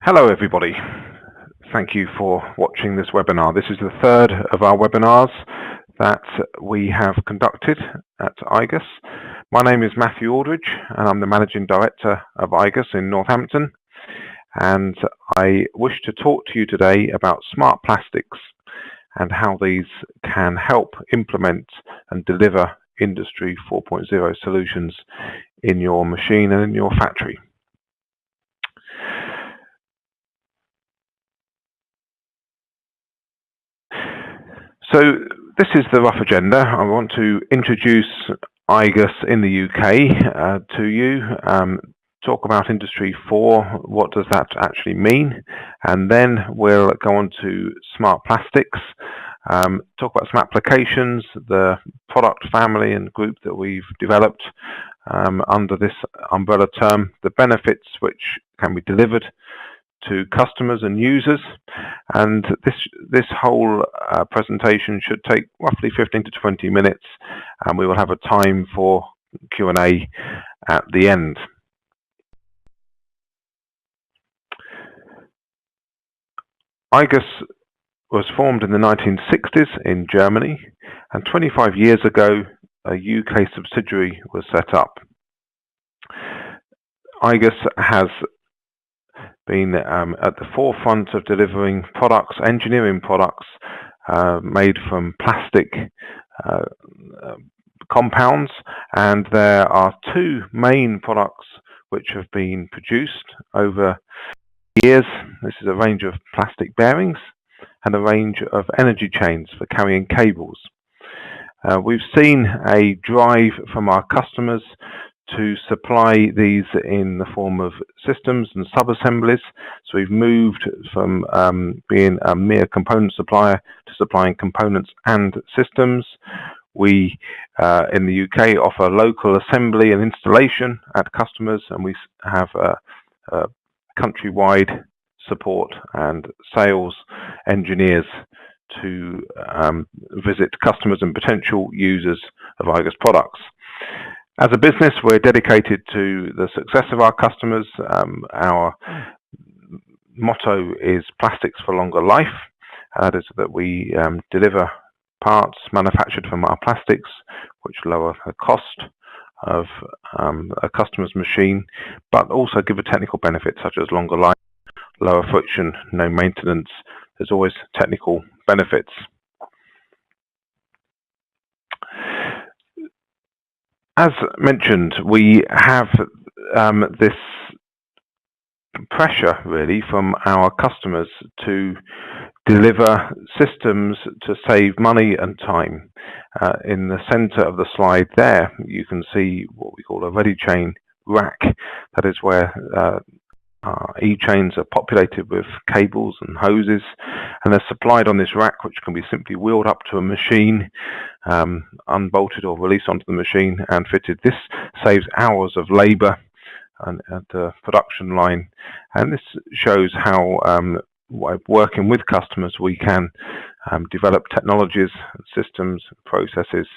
Hello everybody, thank you for watching this webinar. This is the third of our webinars that we have conducted at igus. My name is Matthew Aldridge and I'm the Managing Director of igus in Northampton, and I wish to talk to you today about smart plastics and how these can help implement and deliver Industry 4.0 solutions in your machine and in your factory. So this is the rough agenda. I want to introduce igus in the UK to you, talk about Industry 4, what does that actually mean, and then we'll go on to smart plastics, talk about some applications, the product family and group that we've developed under this umbrella term, the benefits which can be delivered to customers and users, and this whole presentation should take roughly 15 to 20 minutes, and we will have a time for Q&A at the end. igus was formed in the 1960s in Germany, and 25 years ago a UK subsidiary was set up. igus has been at the forefront of delivering products, engineering products made from plastic compounds, and there are two main products which have been produced over years. This is a range of plastic bearings and a range of energy chains for carrying cables. We've seen a drive from our customers to supply these in the form of systems and sub-assemblies. So we've moved from being a mere component supplier to supplying components and systems. We, in the UK, offer local assembly and installation at customers, and we have a countrywide support and sales engineers to visit customers and potential users of igus products. As a business, we're dedicated to the success of our customers. Our motto is plastics for longer life. That is that we deliver parts manufactured from our plastics which lower the cost of a customer's machine, but also give a technical benefit such as longer life, lower friction, no maintenance. There's always technical benefits. As mentioned, we have this pressure really from our customers to deliver systems to save money and time. In the center of the slide there, you can see what we call a ready chain rack. That is where e-chains are populated with cables and hoses, and they're supplied on this rack, which can be simply wheeled up to a machine, unbolted or released onto the machine and fitted. This saves hours of labor at the production line, and this shows how working with customers we can develop technologies, systems, processes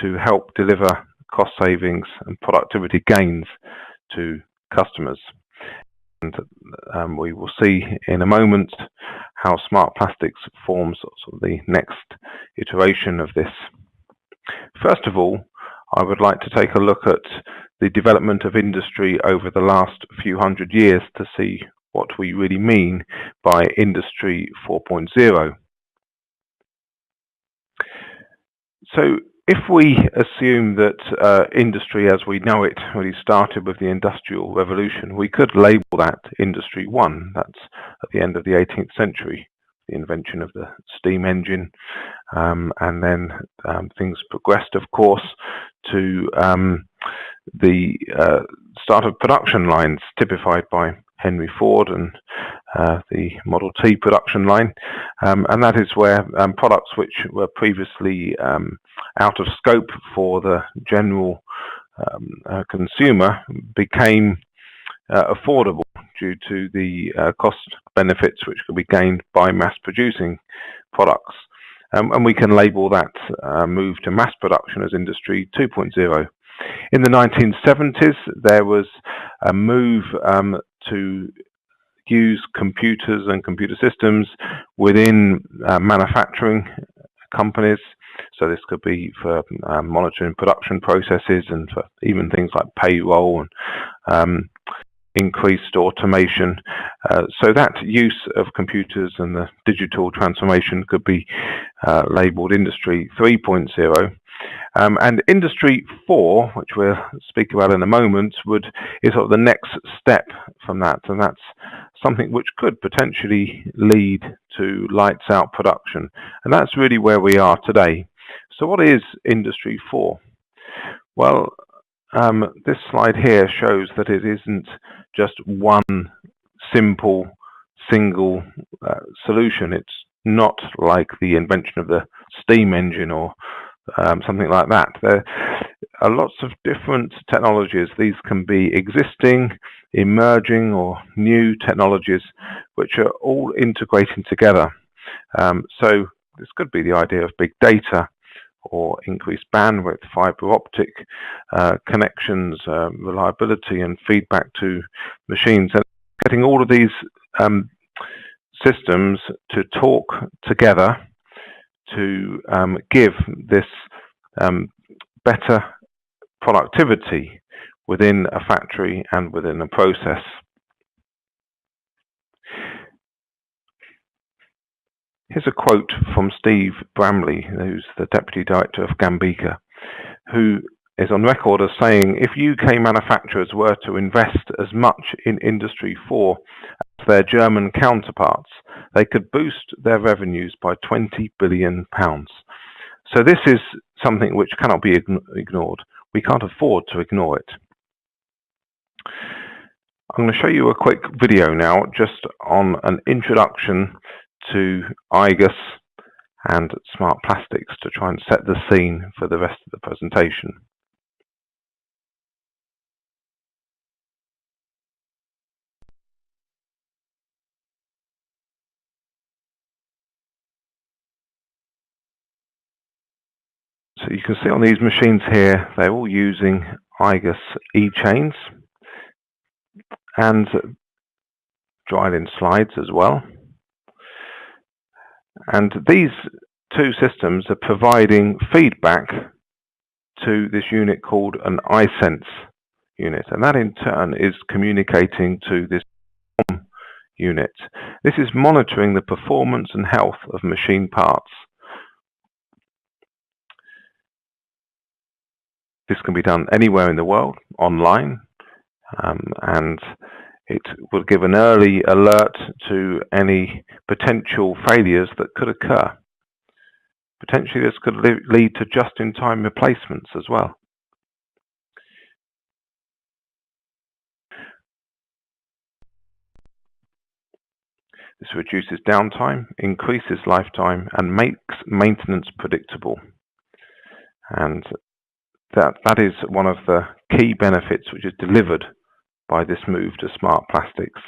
to help deliver cost savings and productivity gains to customers. And we will see in a moment how smart plastics forms sort of the next iteration of this. First of all, I would like to take a look at the development of industry over the last few hundred years to see what we really mean by Industry 4.0. So if we assume that industry as we know it really started with the Industrial Revolution, we could label that Industry 1. That's at the end of the 18th century, the invention of the steam engine, and then things progressed, of course, to the start of production lines typified by Henry Ford and the Model T production line, and that is where products which were previously out of scope for the general consumer became affordable due to the cost benefits which could be gained by mass producing products. And we can label that move to mass production as Industry 2.0. In the 1970s, there was a move to use computers and computer systems within manufacturing companies. So this could be for monitoring production processes and for even things like payroll and increased automation. So that use of computers and the digital transformation could be labeled Industry 3.0. And Industry 4, which we'll speak about in a moment, is sort of the next step from that, and that's something which could potentially lead to lights out production, and that's really where we are today. So what is Industry 4? Well, this slide here shows that it isn't just one simple single solution. It's not like the invention of the steam engine or something like that. There are lots of different technologies. These can be existing, emerging, or new technologies which are all integrating together. So this could be the idea of big data or increased bandwidth, fiber optic connections, reliability and feedback to machines, and getting all of these systems to talk together to give this better productivity within a factory and within a process. Here's a quote from Steve Bramley, who's the Deputy Director of Gambika, who is on record as saying, if UK manufacturers were to invest as much in Industry 4 as their German counterparts, they could boost their revenues by £20 billion. So this is something which cannot be ignored. We can't afford to ignore it. I'm going to show you a quick video now just on an introduction to igus and smart plastics to try and set the scene for the rest of the presentation. So you can see on these machines here, they're all using igus e-chains and drylin slides as well. And these two systems are providing feedback to this unit called an isense unit, and that in turn is communicating to this unit. This is monitoring the performance and health of machine parts. This can be done anywhere in the world, online, and it will give an early alert to any potential failures that could occur. Potentially this could lead to just-in-time replacements as well. This reduces downtime, increases lifetime, and makes maintenance predictable. And that is one of the key benefits which is delivered by this move to smart plastics.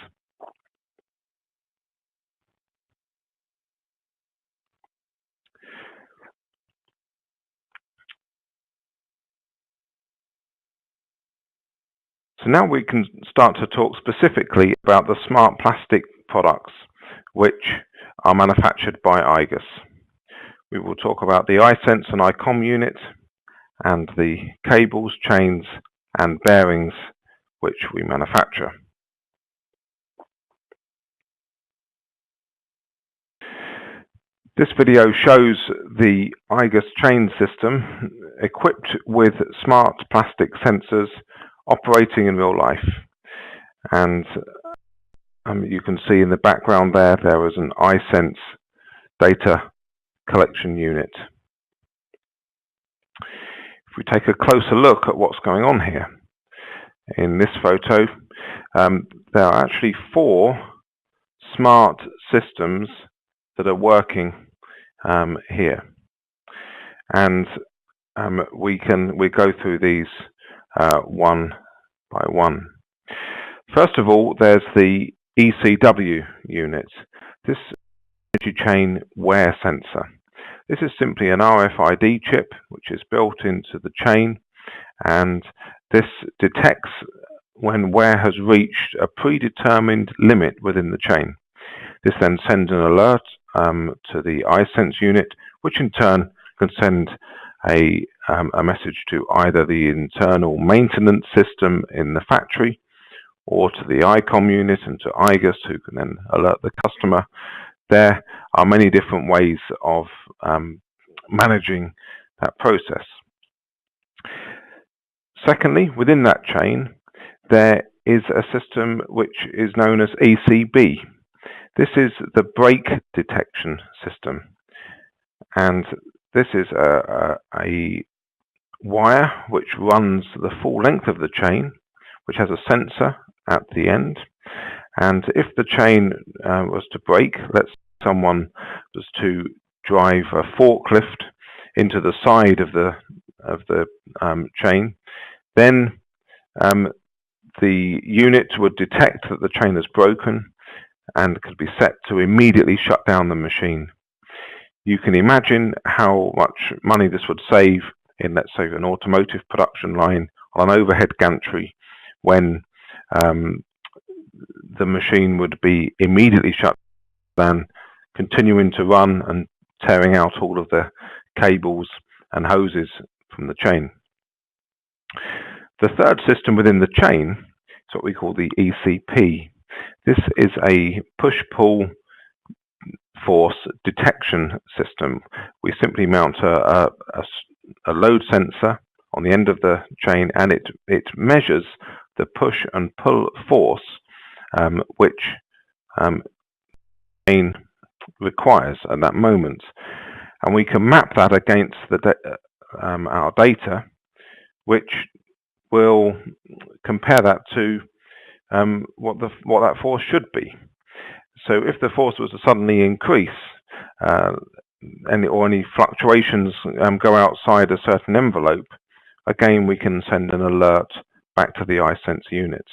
So now we can start to talk specifically about the smart plastic products which are manufactured by igus. We will talk about the isense and icom unit and the cables, chains and bearings which we manufacture. This video shows the igus chain system equipped with smart plastic sensors operating in real life. And you can see in the background there is an isense data collection unit. If we take a closer look at what's going on here, in this photo, there are actually 4 smart systems that are working here, and we go through these one by one. First of all, there's the ECW unit. This energy chain wear sensor. This is simply an RFID chip which is built into the chain, and this detects when wear has reached a predetermined limit within the chain. This then sends an alert to the isense unit, which in turn can send a message to either the internal maintenance system in the factory or to the icom unit and to igus, who can then alert the customer. There are many different ways of managing that process. Secondly, within that chain, there is a system which is known as ECB. This is the brake detection system, and this is a wire which runs the full length of the chain, which has a sensor at the end. And if the chain was to break, let's say someone was to drive a forklift into the side of the chain, then the unit would detect that the chain is broken and could be set to immediately shut down the machine. You can imagine how much money this would save in, let's say, an automotive production line on an overhead gantry, when the machine would be immediately shut down, continuing to run and tearing out all of the cables and hoses from the chain. The third system within the chain is what we call the ECP. This is a push-pull force detection system. We simply mount a load sensor on the end of the chain, and it measures the push and pull force which chain requires at that moment, and we can map that against our data, which will compare that to what that force should be. So if the force was to suddenly increase, any fluctuations go outside a certain envelope, again we can send an alert back to the isense unit.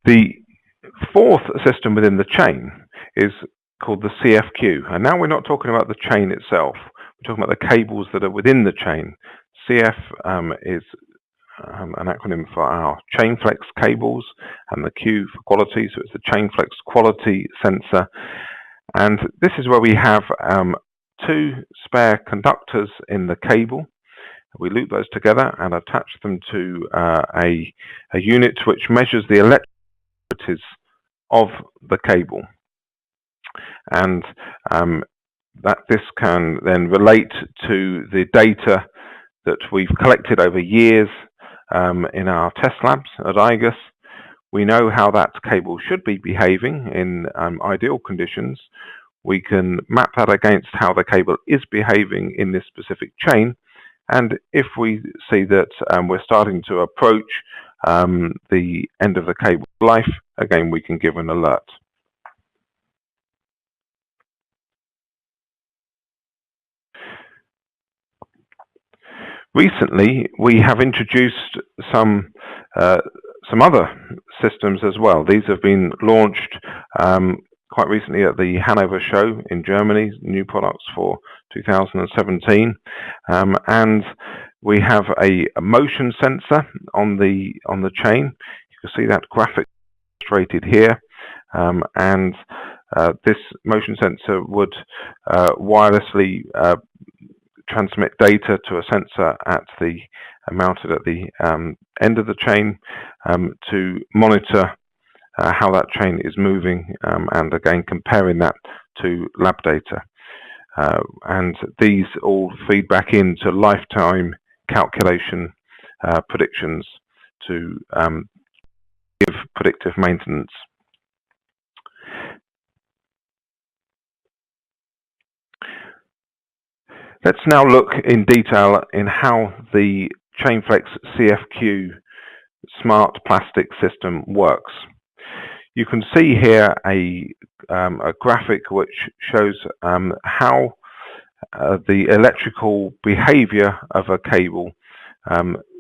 The fourth system within the chain is called the CFQ, and now we're not talking about the chain itself, we're talking about the cables that are within the chain. CF is an acronym for our chainflex cables, and the Q for quality, so it's the chainflex quality sensor. And this is where we have two spare conductors in the cable. We loop those together and attach them to a unit which measures the electric properties of the cable, and that this can then relate to the data that we've collected over years in our test labs at igus. We know how that cable should be behaving in ideal conditions. We can map that against how the cable is behaving in this specific chain, and if we see that we're starting to approach the end of the cable life, again we can give an alert. Recently, we have introduced some other systems as well. These have been launched quite recently at the Hanover show in Germany, new products for 2017, and we have a motion sensor on the chain. You can see that graphic illustrated here, and this motion sensor would wirelessly transmit data to a sensor mounted at the end of the chain to monitor how that chain is moving, and again comparing that to lab data. And these all feed back into lifetime calculation predictions to give predictive maintenance. Let's now look in detail in how the chainflex CFQ smart plastic system works. You can see here a graphic which shows how the electrical behavior of a cable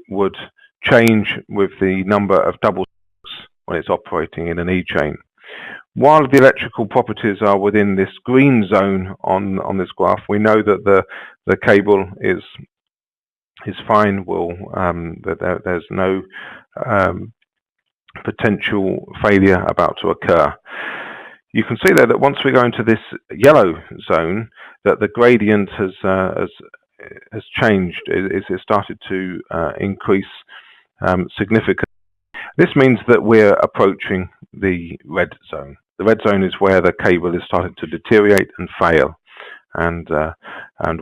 would change with the number of double when it's operating in an E-chain. While the electrical properties are within this green zone on this graph, we know that the cable is is fine. There's no potential failure about to occur. You can see there that once we go into this yellow zone, that the gradient has changed. It's started to increase significantly. This means that we're approaching the red zone. The red zone is where the cable is starting to deteriorate and fail, and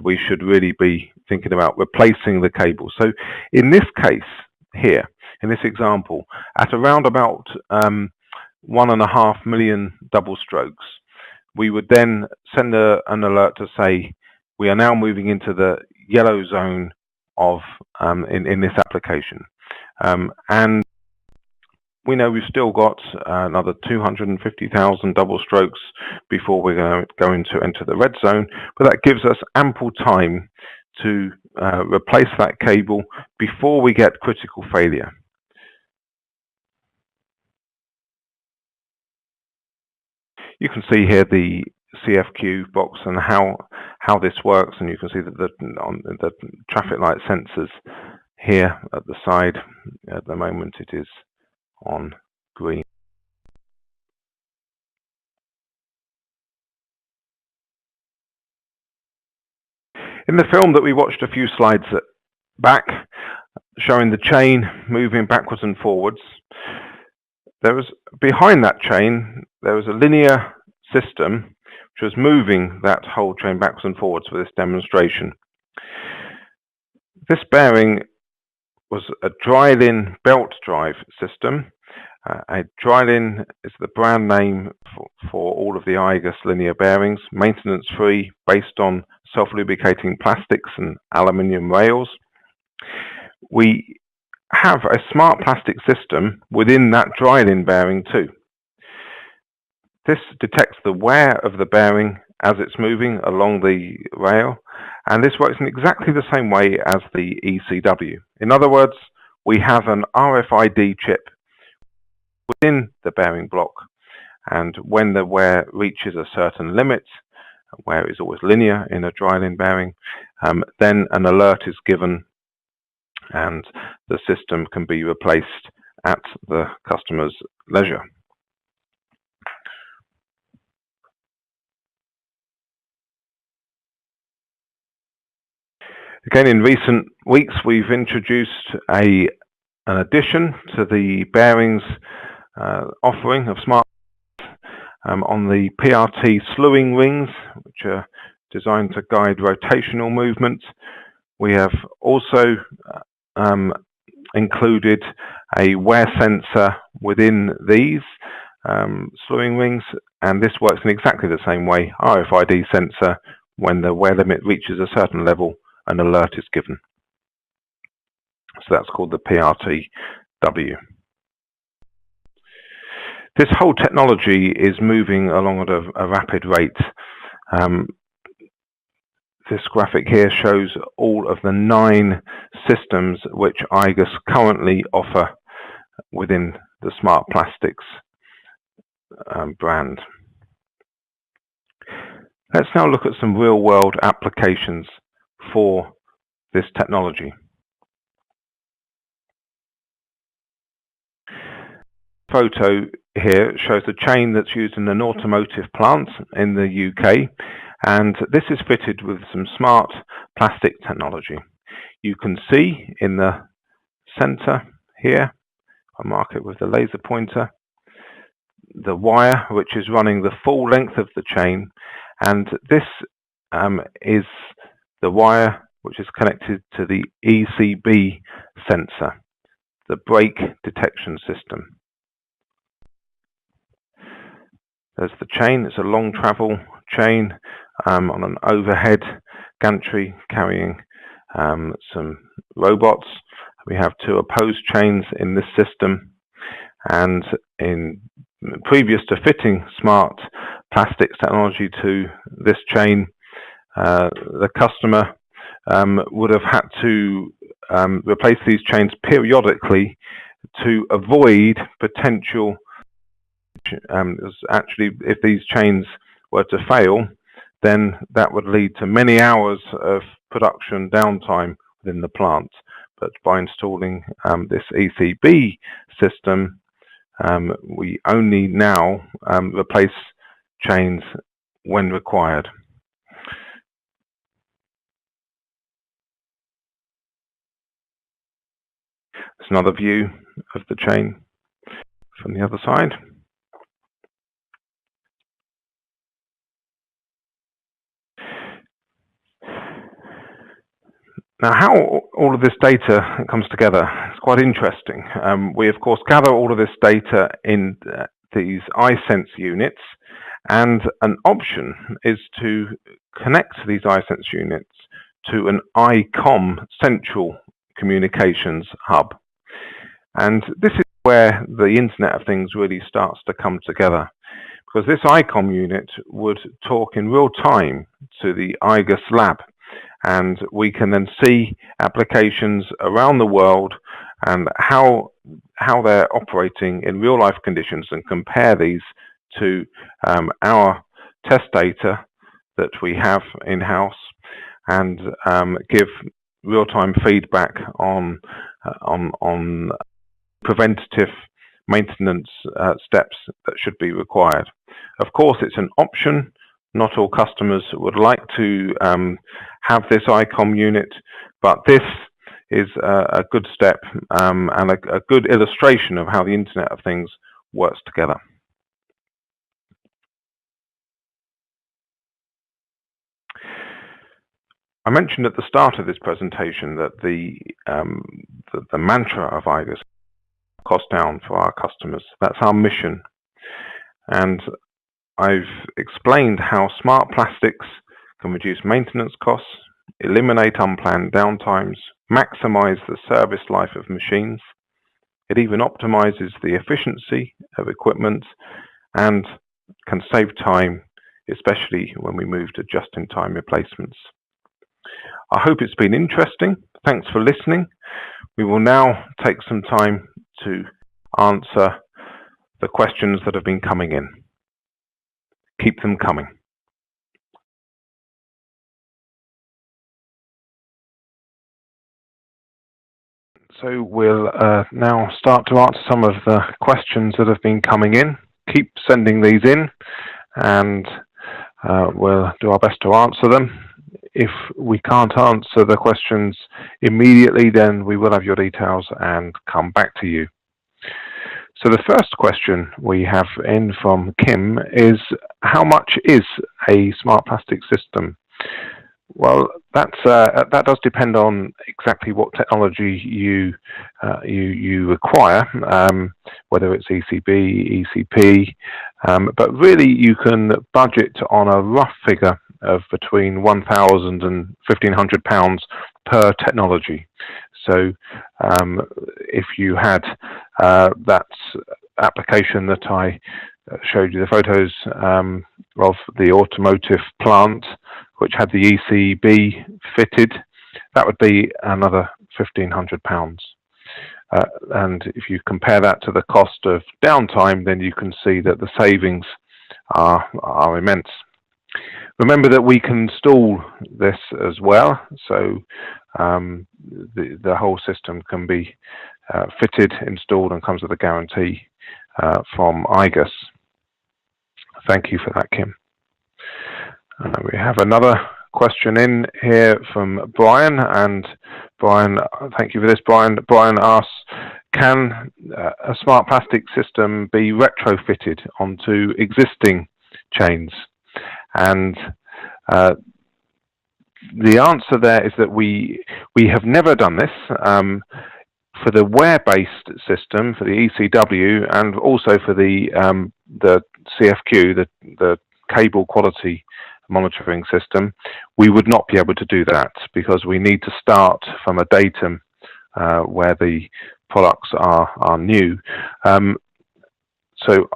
we should really be thinking about replacing the cable. So in this case here, in this example, at around about 1.5 million double strokes, we would then send an alert to say we are now moving into the yellow zone of in this application, and we know we've still got another 250,000 double strokes before we're going to enter the red zone, but that gives us ample time to replace that cable before we get critical failure. You can see here the CFQ box and how this works, and you can see that on the traffic light sensors here at the side, at the moment it is on green. In the film that we watched a few slides back, showing the chain moving backwards and forwards, behind that chain there was a linear system which was moving that whole chain backwards and forwards for this demonstration. This bearing was a drylin belt drive system. A drylin is the brand name for all of the igus linear bearings, maintenance free, based on self-lubricating plastics and aluminium rails. We have a smart plastic system within that drylin bearing too. This detects the wear of the bearing as it's moving along the rail, and this works in exactly the same way as the ECW. In other words, we have an RFID chip within the bearing block, and when the wear reaches a certain limit, where is always linear in a drylin bearing, then an alert is given and the system can be replaced at the customer's leisure. Again, in recent weeks, we've introduced an addition to the bearings offering of smart on the PRT slewing rings, which are designed to guide rotational movement. We have also included a wear sensor within these slewing rings, and this works in exactly the same way. RFID sensor, when the wear limit reaches a certain level, an alert is given. So that's called the PRTW. This whole technology is moving along at a rapid rate. This graphic here shows all of the 9 systems which igus currently offer within the Smart Plastics brand. Let's now look at some real-world applications for this technology. Photo here shows a chain that's used in an automotive plant in the UK, and this is fitted with some smart plastic technology. You can see in the center here, I'll mark it with the laser pointer, the wire which is running the full length of the chain, and this is the wire which is connected to the ECB sensor, the brake detection system. There's the chain. It's a long travel chain on an overhead gantry carrying some robots. We have 2 opposed chains in this system, and previous to fitting smart plastics technology to this chain, the customer would have had to replace these chains periodically to avoid potential. Actually, if these chains were to fail, then that would lead to many hours of production downtime within the plant. But by installing this ECB system, we only now replace chains when required. There's another view of the chain from the other side. Now, how all of this data comes together is quite interesting. We, of course, gather all of this data in these isense units, and an option is to connect these isense units to an icom central communications hub. And this is where the Internet of Things really starts to come together, because this icom unit would talk in real time to the igus lab, and we can then see applications around the world and how they're operating in real life conditions, and compare these to our test data that we have in-house, and give real-time feedback on preventative maintenance steps that should be required. Of course, it's an option. Not all customers would like to have this icom unit, but this is a good step and a good illustration of how the Internet of Things works together. I mentioned at the start of this presentation that the mantra of igus, cost down for our customers. That's our mission. And I've explained how smart plastics can reduce maintenance costs, eliminate unplanned downtimes, maximize the service life of machines. It even optimizes the efficiency of equipment and can save time, especially when we move to just-in-time replacements. I hope it's been interesting. Thanks for listening. We will now take some time to answer the questions that have been coming in. Keep them coming. So we'll now start to answer some of the questions that have been coming in. Keep sending these in, and we'll do our best to answer them. If we can't answer the questions immediately, then we will have your details and come back to you. So the first question we have in from Kim is, how much is a smart plastic system? Well, that does depend on exactly what technology you require, whether it's ECB, ECP, but really you can budget on a rough figure of between £1,000 and £1,500 per technology. So if you had that application that I showed you the photos of the automotive plant, which had the ECB fitted, that would be another £1,500. And if you compare that to the cost of downtime, then you can see that the savings are immense. Remember that we can install this as well, so the whole system can be fitted, installed, and comes with a guarantee from igus. Thank you for that, Kim. We have another question in here from Brian, and Brian, thank you for this, Brian. Brian asks, can a smart plastic system be retrofitted onto existing chains? And the answer there is that we have never done this. For the wear-based system, for the ECW, and also for the CFQ, the cable quality monitoring system, we would not be able to do that because we need to start from a datum where the products are new. So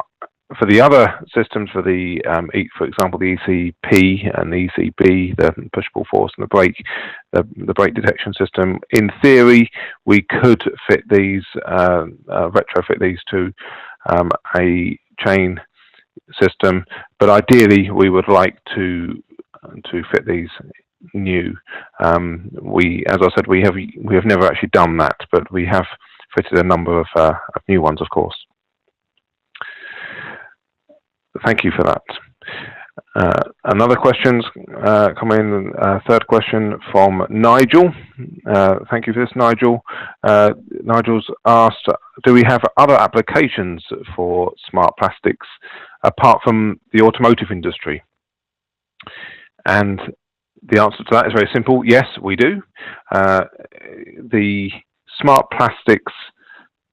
for the other systems, for example, the ECP and the ECB, the push-pull force and the brake detection system, in theory, we could fit these, retrofit these to a chain system, but ideally we would like to fit these new. As I said, we have never actually done that, but we have fitted a number of new ones, of course. Thank you for that. Another question's come in, third question from Nigel. Thank you for this, Nigel. Nigel's asked, do we have other applications for smart plastics apart from the automotive industry? And the answer to that is very simple. Yes, we do. The smart plastics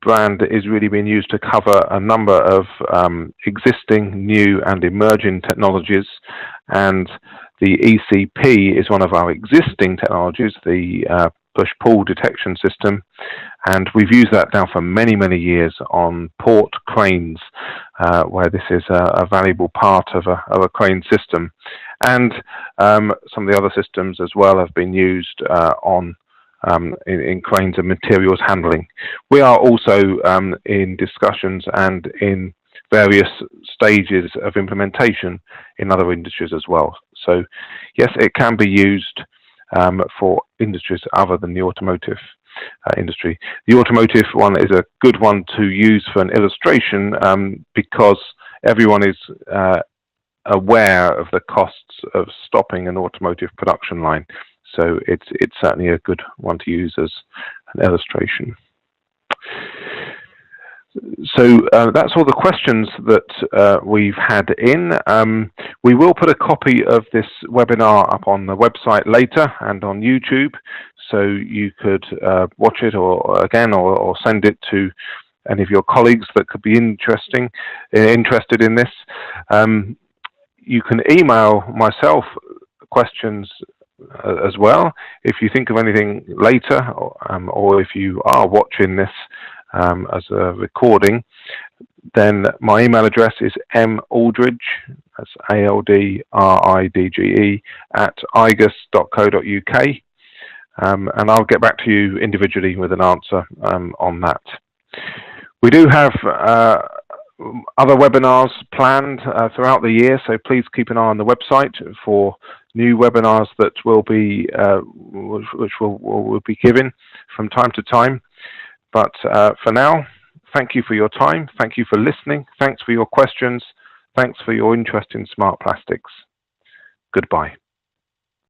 brand is really being used to cover a number of existing, new and emerging technologies, and the ECP is one of our existing technologies, the push-pull detection system, and we've used that now for many, many years on port cranes, where this is a valuable part of a crane system, and some of the other systems as well have been used in cranes and materials handling. We are also in discussions and in various stages of implementation in other industries as well. So yes, it can be used for industries other than the automotive industry. The automotive one is a good one to use for an illustration because everyone is aware of the costs of stopping an automotive production line. So it's certainly a good one to use as an illustration. So that's all the questions that we've had in. We will put a copy of this webinar up on the website later and on YouTube, so you could watch it or send it to any of your colleagues that could be interested in this. You can email myself questions as well if you think of anything later, or if you are watching this as a recording, then my email address is maldridge, that's ALDRIDGE, at igus.co.uk, and I'll get back to you individually with an answer on that. We do have other webinars planned throughout the year, so please keep an eye on the website for new webinars that will be which will be given from time to time. But for now, thank you for your time, thank you for listening, thanks for your questions, thanks for your interest in smart plastics. Goodbye.